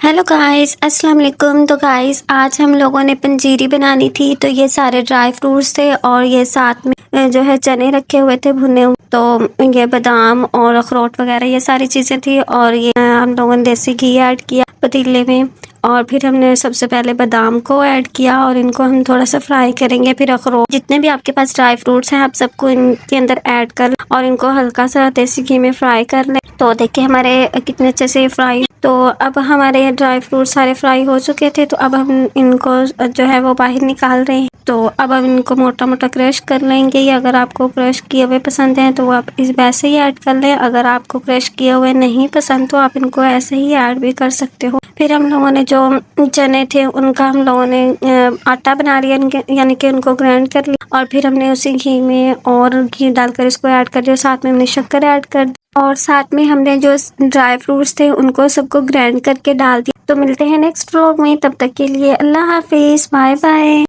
Hello guys, अस्सलाम वालेकुम। तो गाइस आज हम लोगों ने पंजीरी बनानी थी। तो ये सारे ड्राई फ्रूट्स थे और ये साथ में जो है चने रखे हुए थे भुने हुए। तो ये बादाम और अखरोट वगैरह ये सारी चीज़ें थी। और ये हम लोगों ने देसी घी ऐड किया पतीले में। और फिर हमने सबसे पहले बादाम को ऐड किया और इनको हम थोड़ा सा फ्राई करेंगे। फिर अखरोट, जितने भी आपके पास ड्राई फ्रूट्स हैं आप सबको इनके अंदर ऐड कर और इनको हल्का सा देसी घी में फ्राई कर लें। तो देखिए हमारे कितने अच्छे से फ्राई। तो अब हमारे ड्राई फ्रूट सारे फ्राई हो चुके थे। तो अब हम इनको जो है वो बाहर निकाल रहे हैं। तो अब हम इनको मोटा मोटा क्रश कर लेंगे। या अगर आपको क्रश किए हुए पसंद हैं तो आप इस वैसे ही ऐड कर लें। अगर आपको क्रश किए हुए नहीं पसंद तो आप इनको ऐसे ही ऐड भी कर सकते हो। फिर हम लोगों ने जो चने थे उनका हम लोगों ने आटा बना लिया, यानी कि उनको ग्राइंड कर लिया। और फिर हमने उसी घी में और घी डालकर इसको ऐड कर दिया। साथ में हमने शक्कर ऐड कर दी और साथ में हमने जो ड्राई फ्रूट्स थे उनको सबको ग्राइंड करके डाल दिया। तो मिलते हैं नेक्स्ट व्लॉग में, तब तक के लिए अल्लाह हाफिज़, बाय बाय।